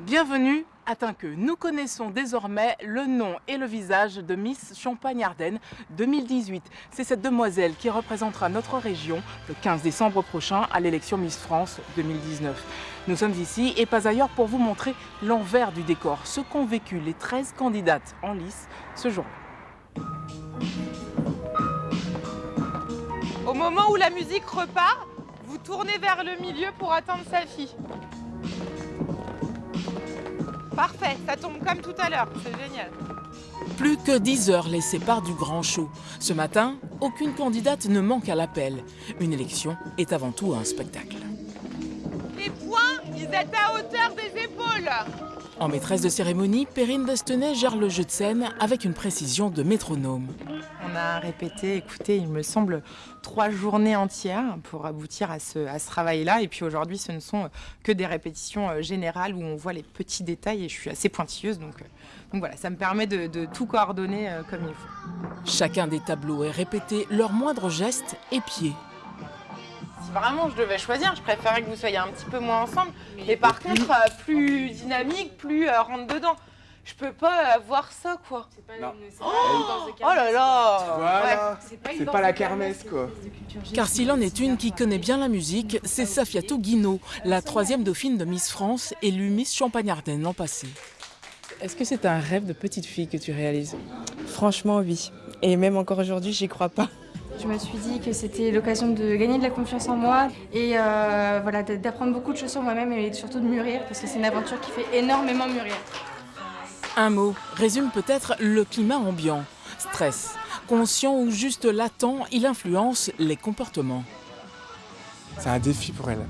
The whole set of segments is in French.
Bienvenue à Tinqueux. Nous connaissons désormais le nom et le visage de Miss Champagne-Ardenne 2018. C'est cette demoiselle qui représentera notre région le 15 décembre prochain à l'élection Miss France 2019. Nous sommes ici et pas ailleurs pour vous montrer l'envers du décor, ce qu'ont vécu les 13 candidates en lice ce jour-là. Au moment où la musique repart, vous tournez vers le milieu pour attendre sa fille. Parfait, ça tombe comme tout à l'heure, c'est génial. Plus que 10 heures les séparent du grand show. Ce matin, aucune candidate ne manque à l'appel. Une élection est avant tout un spectacle. Les points, ils étaient à hauteur des épaules. En maîtresse de cérémonie, Perrine Destenay gère le jeu de scène avec une précision de métronome. On a répété, écoutez, il me semble, 3 journées entières pour aboutir à ce travail-là. Et puis aujourd'hui, ce ne sont que des répétitions générales où on voit les petits détails et je suis assez pointilleuse. Donc voilà, ça me permet de tout coordonner comme il faut. Chacun des tableaux est répété, leurs moindres gestes et pieds. Si vraiment je devais choisir, je préférerais que vous soyez un petit peu moins ensemble. Mais par contre, plus dynamique, plus rentre dedans. Je peux pas voir ça, quoi. C'est pas une Oh là là. Voilà, Ouais. c'est pas la kermesse, quoi. Car s'il en est une qui connaît bien la musique, c'est Safiatou Guino, la 3e dauphine de Miss France, élue Miss Champagne-Ardenne l'an passé. Est-ce que c'est un rêve de petite fille que tu réalises? Franchement, oui. Et même encore aujourd'hui, j'y crois pas. Je me suis dit que c'était l'occasion de gagner de la confiance en moi et voilà, d'apprendre beaucoup de choses sur moi-même et surtout de mûrir parce que c'est une aventure qui fait énormément mûrir. Un mot résume peut-être le climat ambiant. Stress. Conscient ou juste latent, il influence les comportements. C'est un défi pour elle.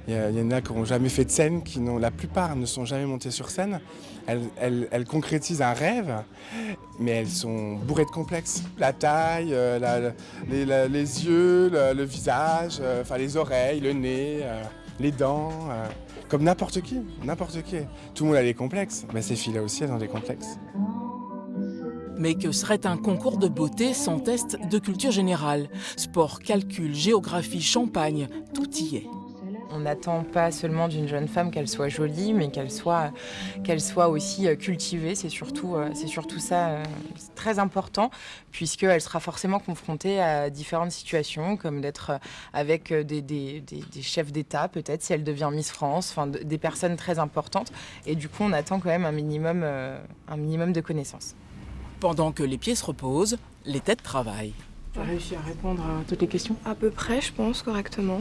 Il y en a qui n'ont jamais fait de scène, la plupart ne sont jamais montées sur scène. Elles concrétisent un rêve, mais elles sont bourrées de complexes. La taille, les yeux, le visage, les oreilles, le nez, les dents. Comme n'importe qui. Tout le monde a des complexes. Mais ces filles-là aussi, elles ont des complexes. Mais que serait un concours de beauté sans test de culture générale? Sport, calcul, géographie, champagne, tout y est. On n'attend pas seulement d'une jeune femme qu'elle soit jolie, mais qu'elle soit aussi cultivée. C'est surtout ça, c'est très important, puisqu'elle sera forcément confrontée à différentes situations, comme d'être avec des chefs d'État, peut-être, si elle devient Miss France, des personnes très importantes. Et du coup, on attend quand même un minimum de connaissances. Pendant que les pieds se reposent, les têtes travaillent. Tu as réussi à répondre à toutes les questions? À peu près, je pense, correctement.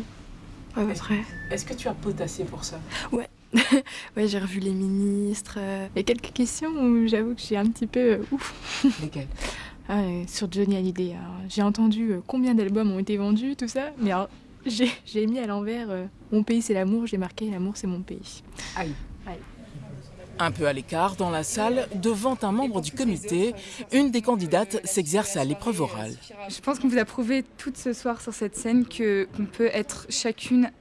À peu près. Est-ce que tu as potassé pour ça? Ouais. Ouais, j'ai revu les ministres. Il y a quelques questions où j'avoue que j'ai un petit peu ouf. Lesquelles? Sur Johnny Hallyday. Alors, j'ai entendu combien d'albums ont été vendus, tout ça. Mais alors, j'ai mis à l'envers mon pays c'est l'amour. J'ai marqué l'amour c'est mon pays. Aïe. Un peu à l'écart, dans la salle, devant un membre du comité, une des candidates s'exerce à l'épreuve orale. Je pense qu'on vous a prouvé tout ce soir sur cette scène qu'on peut être chacune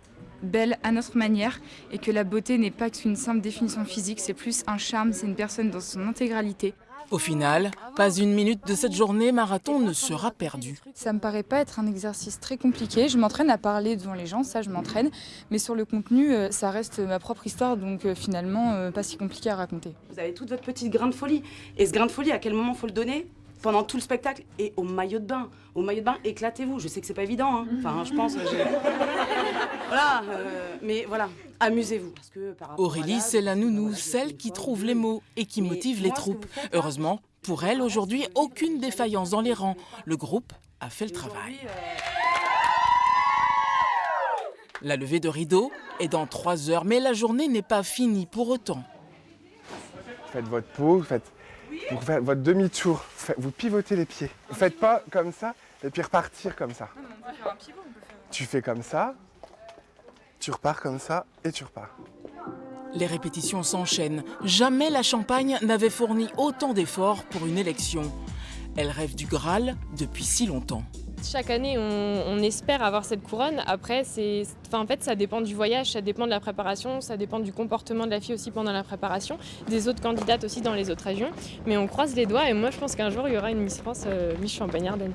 belle à notre manière et que la beauté n'est pas qu'une simple définition physique, c'est plus un charme, c'est une personne dans son intégralité. Au final, pas une minute de cette journée marathon ne sera perdue. Ça me paraît pas être un exercice très compliqué. Je m'entraîne à parler devant les gens, ça je m'entraîne. Mais sur le contenu, ça reste ma propre histoire, donc finalement pas si compliqué à raconter. Vous avez toute votre petite grain de folie. Et ce grain de folie, à quel moment faut le donner? Pendant tout le spectacle et au maillot de bain. Au maillot de bain, éclatez-vous. Je sais que c'est pas évident, hein. Enfin, je pense. Voilà, mais voilà, amusez-vous. Parce que, Aurélie, c'est la nounou, celle qui trouve les mots et qui motive les troupes. Heureusement, pour elle, aujourd'hui, aucune défaillance dans les rangs. Le groupe a fait le travail. La levée de rideau est dans 3 heures, mais la journée n'est pas finie pour autant. Faites votre pause, vous faites votre demi-tour, vous pivotez les pieds. Vous faites pas comme ça et puis repartir comme ça. Non, on peut faire un pivot, Tu fais comme ça, tu repars comme ça et tu repars. Les répétitions s'enchaînent. Jamais la Champagne n'avait fourni autant d'efforts pour une élection. Elle rêve du Graal depuis si longtemps. Chaque année, on espère avoir cette couronne. Après, en fait, ça dépend du voyage, ça dépend de la préparation, ça dépend du comportement de la fille aussi pendant la préparation, des autres candidates aussi dans les autres régions. Mais on croise les doigts et moi, je pense qu'un jour, il y aura une Miss France, Miss Champagne-Ardenne.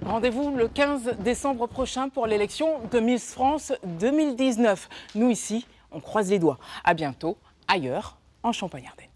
Rendez-vous le 15 décembre prochain pour l'élection de Miss France 2019. Nous ici, On croise les doigts. À bientôt, ailleurs, en Champagne-Ardenne.